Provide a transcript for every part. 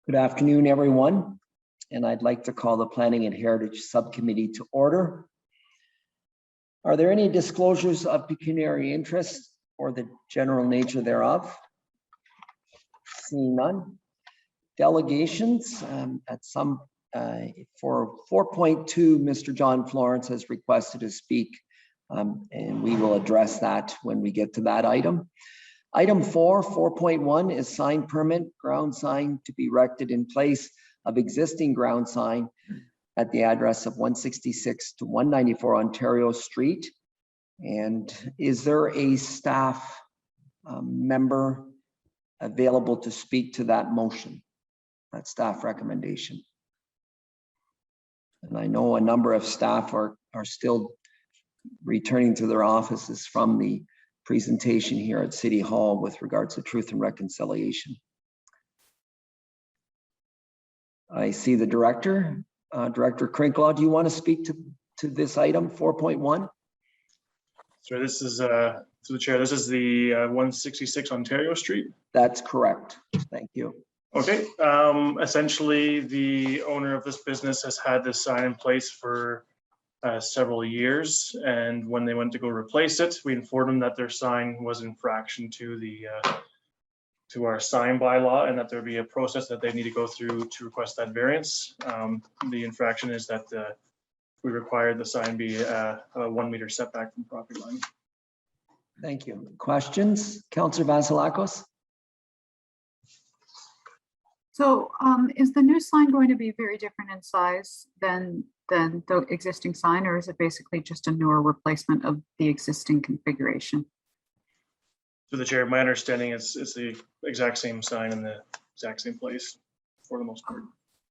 Good afternoon, everyone. And I'd like to call the Planning and Heritage Subcommittee to order. Are there any disclosures of pecuniary interest or the general nature thereof? Seeing none. Delegations for 4.2, Mr. John Florence has requested to speak, and we will address that when we get to that item. Item 4.1 is sign permit, ground sign to be erected in place of existing ground sign at the address of 166 to 194 Ontario Street. And is there a staff member available to speak to that motion, that staff recommendation? And I know a number of staff are still returning to their offices from the presentation here at City Hall with regards to truth and reconciliation. I see the director, Director Crinklaw. Do you want to speak to this item 4.1? So this is to the chair. This is the 166 Ontario Street. That's correct. Thank you. Okay. Essentially, the owner of this business has had this sign in place for several years, and when they went to go replace it, we informed them that their sign was infraction to the to our sign bylaw, and that there would be a process that they need to go through to request that variance. The infraction is that we required the sign be a 1 meter setback from property line. Thank you. Questions, Councillor Vasilakos? So is the new sign going to be very different in size than the existing sign, or is it basically just a newer replacement of the existing configuration? To the chair, my understanding is it's the exact same sign in the exact same place for the most part.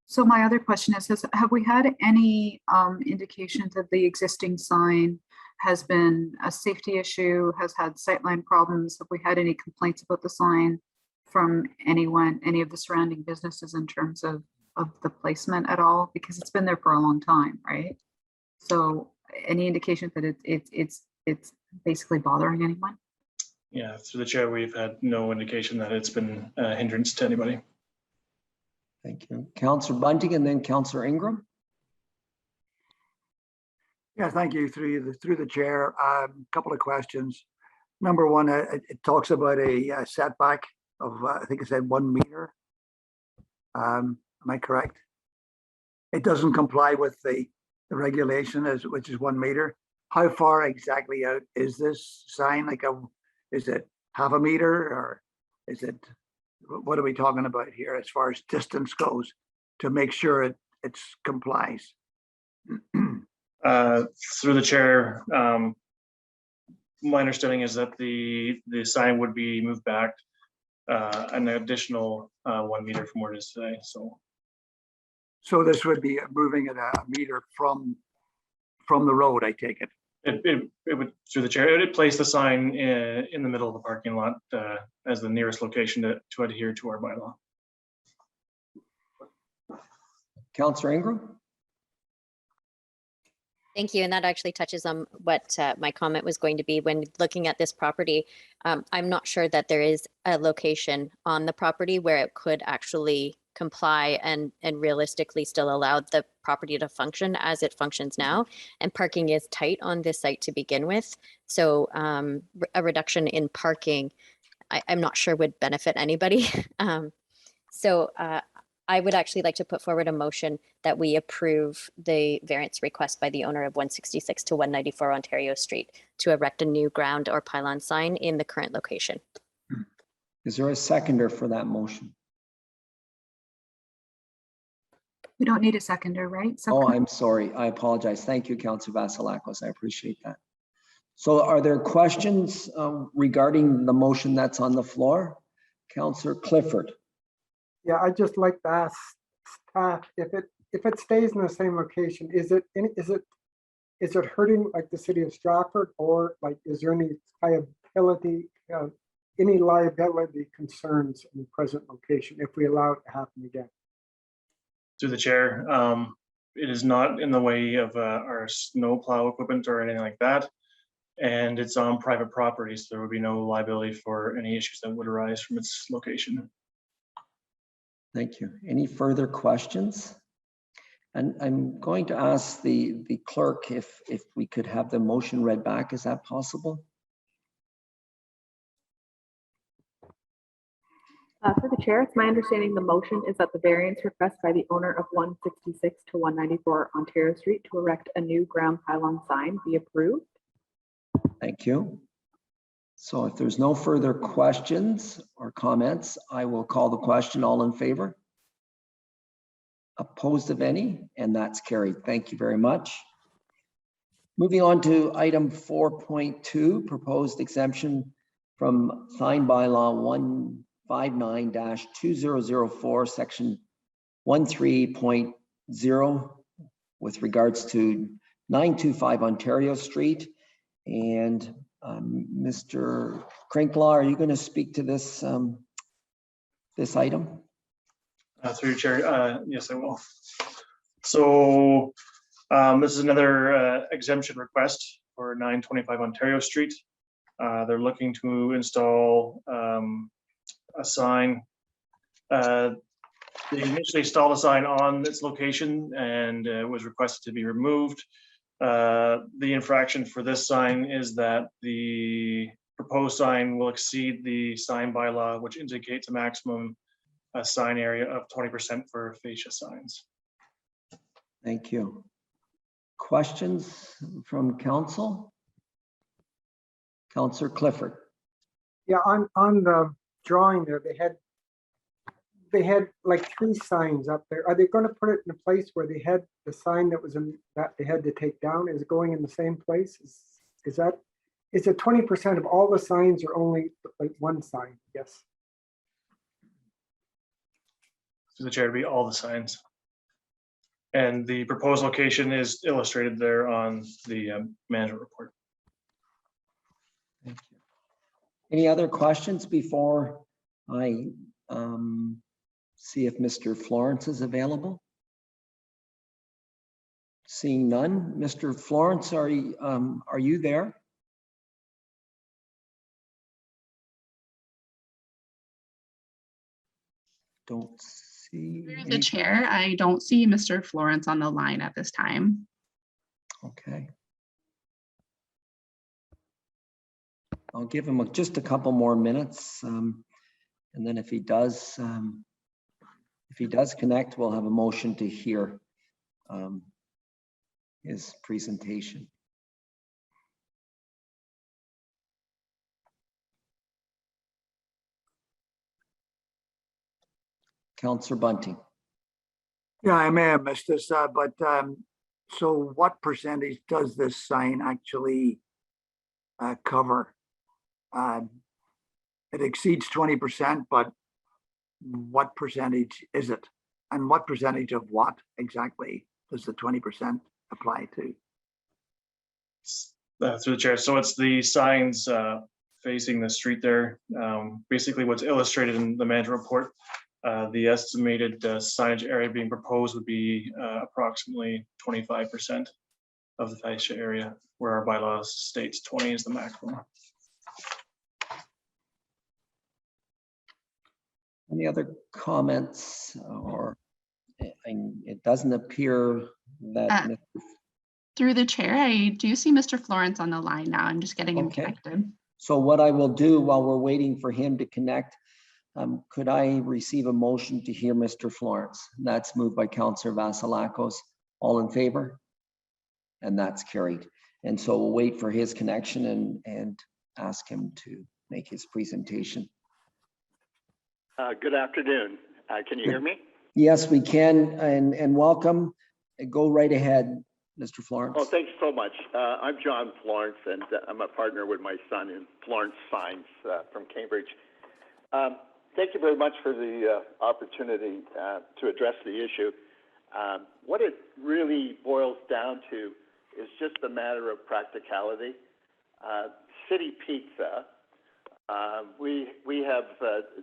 So my other question is, have we had any indication that the existing sign has been a safety issue, has had sightline problems? Have we had any complaints about the sign from anyone, any of the surrounding businesses in terms of the placement at all? Because it's been there for a long time, right? So any indication that it's basically bothering anyone? Yeah, through the chair, we've had no indication that it's been a hindrance to anybody. Thank you. Councillor Bunting and then Councillor Ingram. Yeah, thank you. Through the chair, a couple of questions. Number one, it talks about a setback of I think it said 1 meter. Am I correct? It doesn't comply with the regulation, which is 1 meter. How far exactly out is this sign? Like is it half a meter, or is it, what are we talking about here as far as distance goes to make sure it complies? Through the chair, my understanding is that the sign would be moved back an additional 1 meter from where it is today. So this would be moving it a meter from the road, I take it. It would, through the chair, it would place the sign in the middle of the parking lot as the nearest location to adhere to our bylaw. Councillor Ingram. Thank you, and that actually touches on what my comment was going to be when looking at this property. I'm not sure that there is a location on the property where it could actually comply and realistically still allow the property to function as it functions now. And parking is tight on this site to begin with. So a reduction in parking, I'm not sure would benefit anybody. I would actually like to put forward a motion that we approve the variance request by the owner of 166 to 194 Ontario Street to erect a new ground or pylon sign in the current location. Is there a seconder for that motion? We don't need a seconder, right? Oh, I'm sorry. I apologize. Thank you, Councillor Vasilakos. I appreciate that. So are there questions regarding the motion that's on the floor? Councillor Clifford. Yeah, I'd just like to ask staff if it stays in the same location, is it hurting like the city of Stratford, or like is there any liability concerns in the present location if we allow it to happen again? Through the chair, it is not in the way of our snow plow equipment or anything like that, and it's on private property, so there would be no liability for any issues that would arise from its location. Thank you. Any further questions? And I'm going to ask the clerk if we could have the motion read back. Is that possible? For the chair, it's my understanding the motion is that the variance request by the owner of 166 to 194 Ontario Street to erect a new ground pylon sign be approved. Thank you. So if there's no further questions or comments, I will call the question. All in favor? Opposed of any? And that's carried. Thank you very much. Moving on to item 4.2, proposed exemption from sign bylaw 159-2004, section 13.0 with regards to 925 Ontario Street. And Mr. Krinkla, are you going to speak to this this item? Through your chair, yes, I will. So this is another exemption request for 925 Ontario Street. They're looking to install a sign. They initially installed a sign on its location and it was requested to be removed. The infraction for this sign is that the proposed sign will exceed the sign bylaw, which indicates a maximum sign area of 20% for fascia signs. Thank you. Questions from council? Councillor Clifford. Yeah, on the drawing there, they had like 3 signs up there. Are they going to put it in a place where they had the sign that was in that they had to take down? Is it going in the same place? Is it 20% of all the signs or only like one sign? Yes. To the chair to be all the signs. And the proposed location is illustrated there on the management report. Thank you. Any other questions before I see if Mr. Florence is available? Seeing none. Mr. Florence, are you there? Don't see. Through the chair, I don't see Mr. Florence on the line at this time. Okay. I'll give him just a couple more minutes, and then if he does connect, we'll have a motion to hear his presentation. Councillor Bunting. Yeah, I may have missed this, but so what percentage does this sign actually cover? It exceeds 20%, but what percentage is it? And what percentage of what exactly does the 20% apply to? Through the chair. So it's the signs facing the street there. Basically what's illustrated in the management report, the estimated signage area being proposed would be approximately 25% of the fascia area, where our bylaws states 20 is the maximum. Any other comments? Or it doesn't appear that Through the chair, I do see Mr. Florence on the line now. I'm just getting him connected. So what I will do while we're waiting for him to connect, could I receive a motion to hear Mr. Florence? That's moved by Councillor Vasilakos. All in favor? And that's carried. And so we'll wait for his connection and ask him to make his presentation. Good afternoon. Can you hear me? Yes, we can. And welcome. Go right ahead, Mr. Florence. Oh, thanks so much. I'm John Florence, and I'm a partner with my son in Florence Signs from Cambridge. Thank you very much for the opportunity to address the issue. What it really boils down to is just a matter of practicality. City Pizza, we have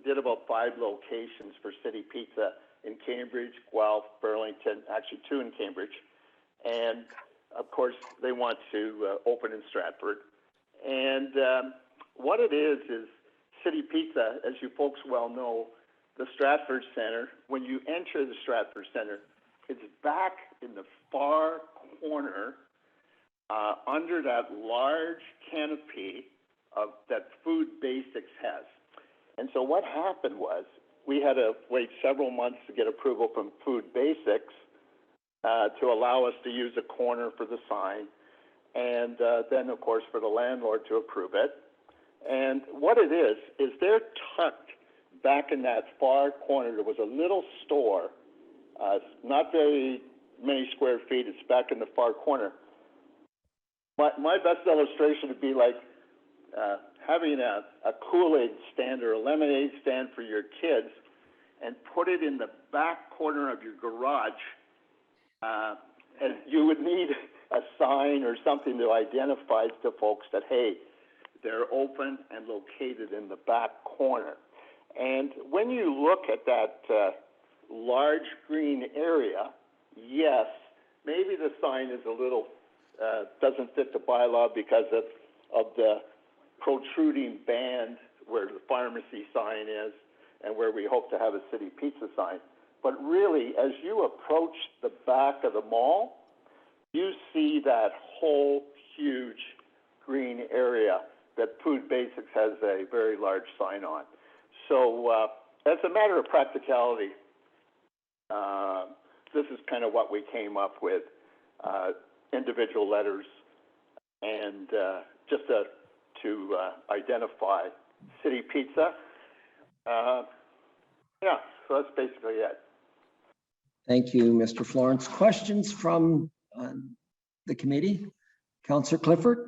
did about 5 locations for City Pizza in Cambridge, Guelph, Burlington, actually 2 in Cambridge. And of course, they want to open in Stratford. And what it is City Pizza, as you folks well know, the Stratford Center. When you enter the Stratford Center, it's back in the far corner under that large canopy that Food Basics has. And so what happened was we had to wait several months to get approval from Food Basics to allow us to use a corner for the sign, and then, of course, for the landlord to approve it. And what it is they're tucked back in that far corner. There was a little store, not very many square feet. It's back in the far corner. My best illustration would be like having a Kool-Aid stand or a lemonade stand for your kids and put it in the back corner of your garage. And you would need a sign or something to identify to folks that, hey, they're open and located in the back corner. And when you look at that large green area, yes, maybe the sign is a little, doesn't fit the bylaw because of the protruding band where the pharmacy sign is and where we hope to have a city pizza sign. But really, as you approach the back of the mall, you see that whole huge green area that Food Basics has a very large sign on. So as a matter of practicality, this is kind of what we came up with, individual letters, and just to identify City Pizza. Yeah, so that's basically it. Thank you, Mr. Florence. Questions from the committee? Councillor Clifford?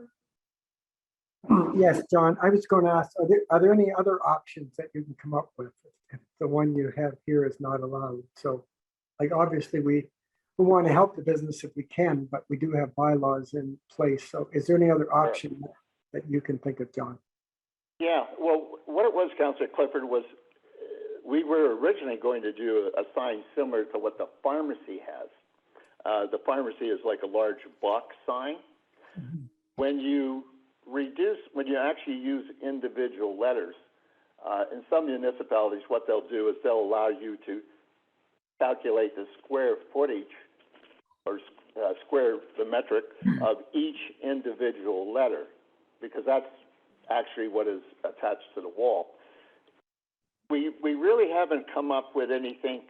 Yes, John, I was going to ask, are there any other options that you can come up with if the one you have here is not allowed? So, like, obviously we want to help the business if we can, but we do have bylaws in place. So is there any other option that you can think of, John? Yeah, well, what it was, Councillor Clifford, was we were originally going to do a sign similar to what the pharmacy has. The pharmacy is like a large box sign. Mm-hmm. When you actually use individual letters, in some municipalities, what they'll do is they'll allow you to calculate the square footage or the metric of each individual letter, because that's actually what is attached to the wall. We really haven't come up with anything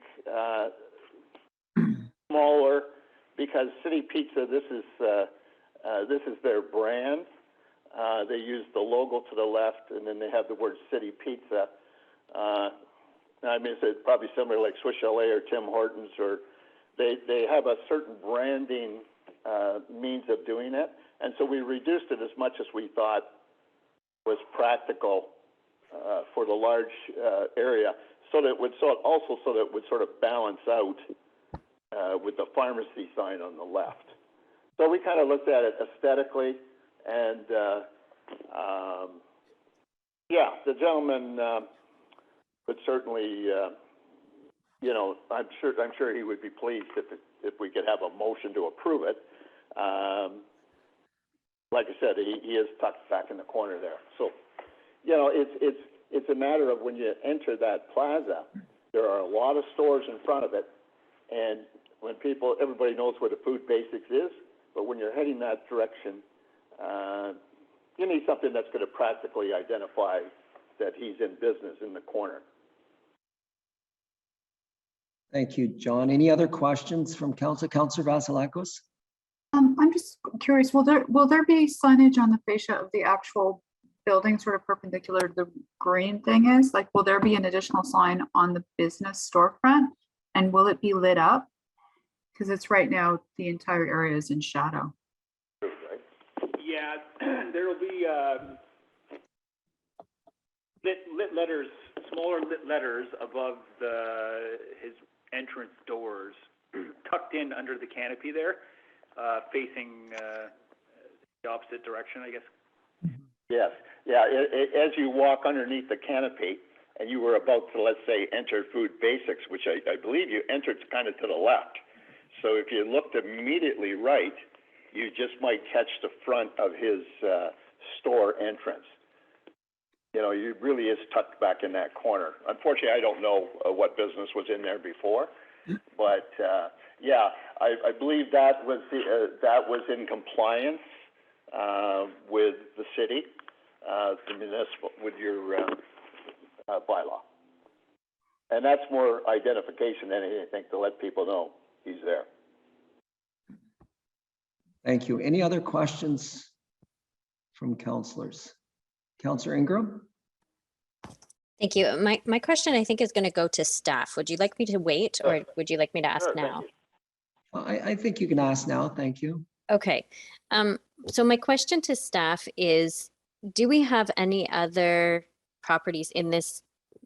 smaller, because City Pizza, this is their brand. They use the logo to the left, and then they have the word City Pizza. I mean, it's probably similar like Swiss Chalet or Tim Hortons, or they have a certain branding means of doing it. And so we reduced it as much as we thought was practical for the large area, so that it would sort of balance out with the pharmacy sign on the left. So we kind of looked at it aesthetically, and yeah, the gentleman would certainly, I'm sure he would be pleased if we could have a motion to approve it. Like I said, he is tucked back in the corner there. So, it's a matter of when you enter that plaza, there are a lot of stores in front of it, and when everybody knows where the Food Basics is, but when you're heading that direction, you need something that's going to practically identify that he's in business in the corner. Thank you, John. Any other questions from Councillor Vasilakos? I'm just curious, will there be signage on the fascia of the actual building sort of perpendicular to the green thing is? Like, will there be an additional sign on the business storefront, and will it be lit up? Because it's right now, the entire area is in shadow. Yeah, there will be lit letters, smaller lit letters above his entrance doors, tucked in under the canopy there, facing the opposite direction, I guess. Yes, yeah. As you walk underneath the canopy, and you were about to, let's say, enter Food Basics, which I believe you entered kind of to the left. So if you looked immediately right, you just might catch the front of his store entrance. you know, it really is tucked back in that corner. Unfortunately, I don't know what business was in there before, but yeah, I believe that was in compliance with the city, the municipal, with your bylaw. And that's more identification than anything, to let people know he's there. Thank you. Any other questions from councillors? Councillor Ingram? Thank you. My question, I think, is going to go to staff. Would you like me to wait, or would you like me to ask Sure, now? I think you can ask now. Thank you. Okay. So my question to staff is, do we have any other properties in this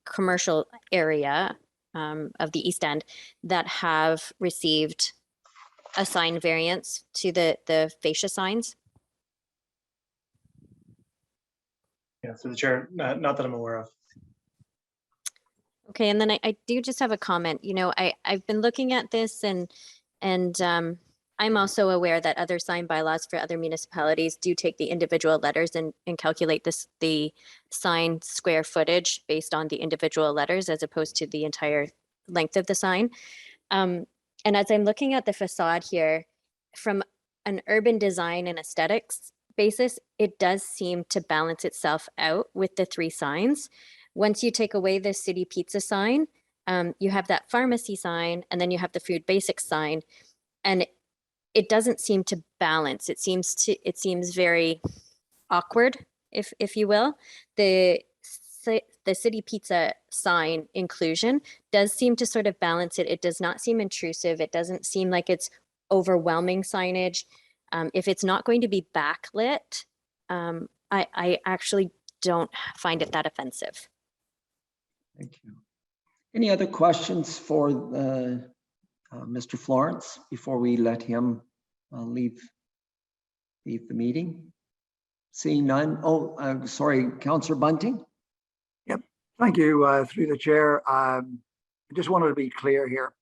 commercial area of the East End that have received a sign variance to the fascia signs? Yeah, through the chair, not that I'm aware of. Okay, and then I do just have a comment. You know, I've been looking at this, and I'm also aware that other sign bylaws for other municipalities do take the individual letters and calculate the sign square footage based on the individual letters as opposed to the entire length of the sign. And as I'm looking at the facade here, from an urban design and aesthetics basis, it does seem to balance itself out with the three signs. Once you take away the city pizza sign, you have that pharmacy sign, and then you have the food basics sign, and it doesn't seem to balance. It seems very awkward, if you will. The city pizza sign inclusion does seem to sort of balance it. It does not seem intrusive. It doesn't seem like it's overwhelming signage. If it's not going to be backlit, I actually don't find it that offensive. Thank you. Any other questions for Mr. Florence before we let him leave the meeting? Seeing none. Oh, sorry, Councillor Bunting. Yep. Thank you. Through the chair. I just wanted to be clear here.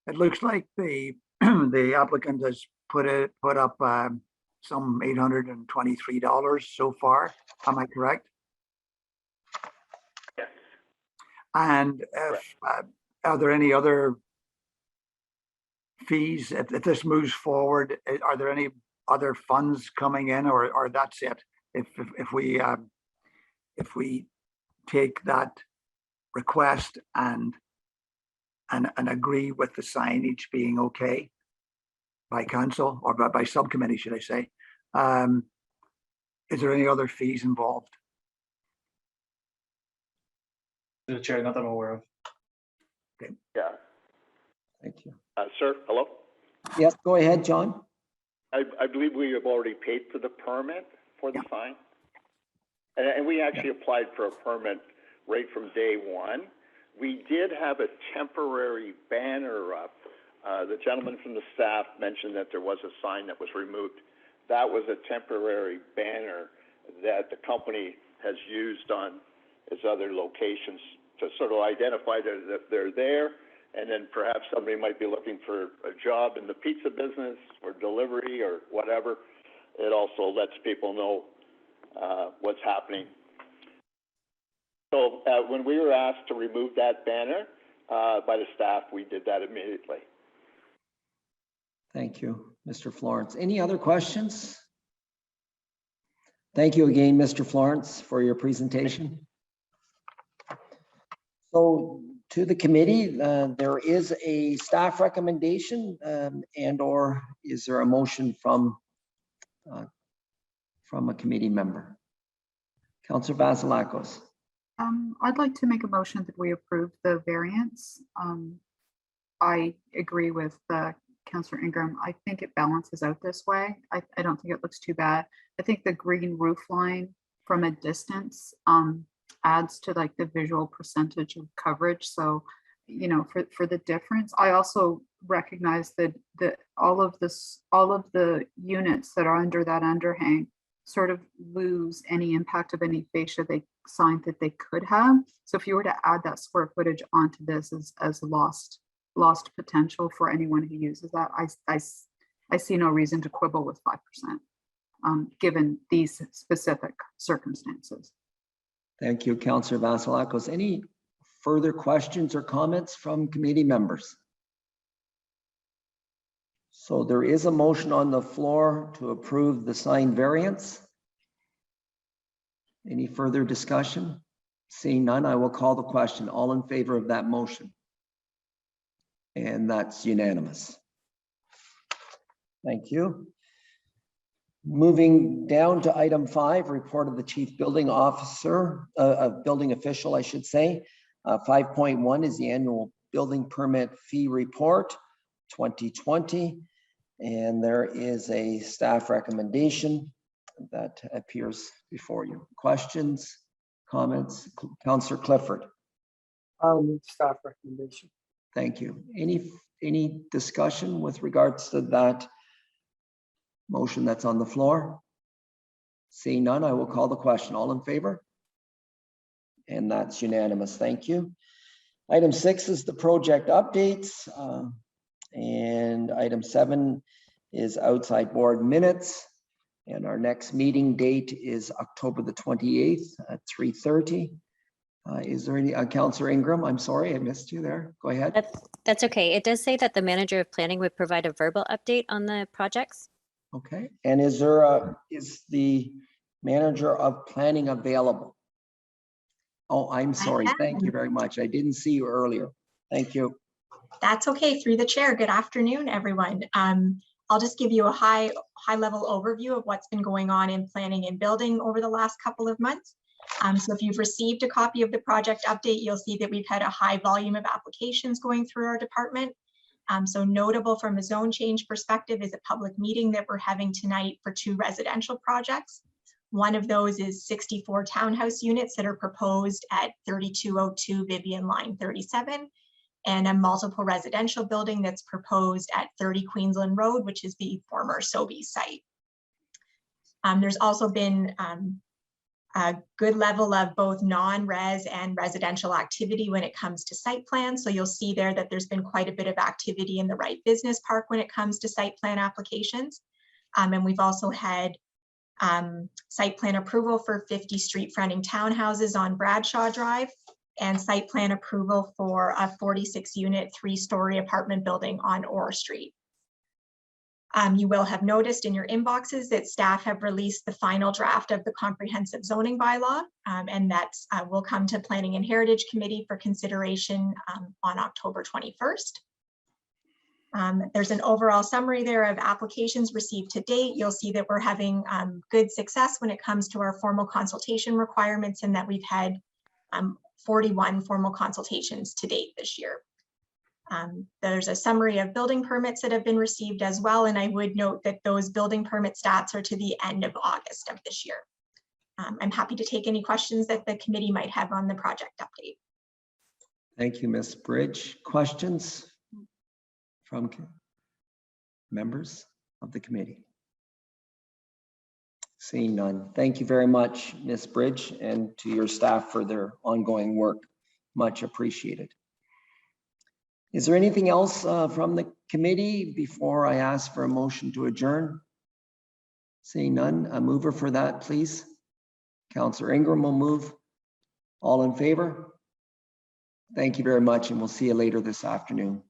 It looks like the the applicant has put up some $823 so far. Am I correct? Yes. And if, are there any other fees if this moves forward? Are there any other funds coming in, or that's it? If we take that request and agree with the signage being okay by council, or by subcommittee, should I say, is there any other fees involved? Through the chair, not that I'm aware of. Okay. Yeah. Thank you. Sir, hello? Yes, go ahead, John. I believe we have already paid for the permit for the sign. And we actually applied for a permit right from day one. We did have a temporary banner up. The gentleman from the staff mentioned that there was a sign that was removed. That was a temporary banner that the company has used on its other locations to sort of identify that they're there. And then perhaps somebody might be looking for a job in the pizza business or delivery or whatever. It also lets people know what's happening. So when we were asked to remove that banner by the staff, we did that immediately. Thank you, Mr. Florence. Any other questions? Thank you again, Mr. Florence, for your presentation. So to the committee, there is a staff recommendation and/or is there a motion from a committee member? Councillor Vasilakos. I'd like to make a motion that we approve the variance. I agree with Councillor Ingram. I think it balances out this way. I don't think it looks too bad. I think the green roof line from a distance adds to like the visual percentage of coverage. So, you know, for the difference, I also recognize that all of the units that are under that underhang sort of lose any impact of any fascia sign that they could have. So if you were to add that square footage onto this as lost potential for anyone who uses that, I see no reason to quibble with 5%, given these specific circumstances. Thank you, Councillor Vasilakos. Any further questions or comments from committee members? So there is a motion on the floor to approve the sign variance. Any further discussion? Seeing none, I will call the question. All in favor of that motion? And that's unanimous. Thank you. Moving down to item 5, report of the chief building officer, building official, I should say. 5.1 is the annual building permit fee report 2020. And there is a staff recommendation that appears before you. Questions, comments? Councillor Clifford. Staff recommendation. Thank you. Any discussion with regards to that motion that's on the floor? Seeing none, I will call the question. All in favor? And that's unanimous. Thank you. Item 6 is the project updates. And item 7 is outside board minutes. And our next meeting date is October the 28th at 3:30. Is there any, Councillor Ingram, I'm sorry, I missed you there. Go ahead. That's okay. It does say that the manager of planning would provide a verbal update on the projects. Okay, and is the manager of planning available? Oh, I'm sorry. Thank you very much. I didn't see you earlier. Thank you. That's okay. Through the chair. Good afternoon, everyone. I'll just give you a high level overview of what's been going on in planning and building over the last couple of months. So if you've received a copy of the project update, you'll see that we've had a high volume of applications going through our department. So notable from a zone change perspective is a public meeting that we're having tonight for 2 residential projects. One of those is 64 townhouse units that are proposed at 3202 Vivian Line 37, and a multiple residential building that's proposed at 30 Queensland Road, which is the former Sobeys site. There's also been a good level of both non-res and residential activity when it comes to site plans. So you'll see there that there's been quite a bit of activity in the Wright Business Park when it comes to site plan applications. And we've also had site plan approval for 50 street fronting townhouses on Bradshaw Drive, and site plan approval for a 46 unit 3-story apartment building on Orr Street. You will have noticed in your inboxes that staff have released the final draft of the comprehensive zoning bylaw, and that will come to Planning and Heritage Committee for consideration on October 21st. There's an overall summary there of applications received to date. You'll see that we're having good success when it comes to our formal consultation requirements, and that we've had 41 formal consultations to date this year. There's a summary of building permits that have been received as well, and I would note that those building permit stats are to the end of August of this year. I'm happy to take any questions that the committee might have on the project update. Thank you, Ms. Bridge. Questions from members of the committee? Seeing none. Thank you very much, Ms. Bridge, and to your staff for their ongoing work. Much appreciated. Is there anything else from the committee before I ask for a motion to adjourn? Seeing none, a mover for that, please. Councillor Ingram will move. All in favor? Thank you very much, and we'll see you later this afternoon.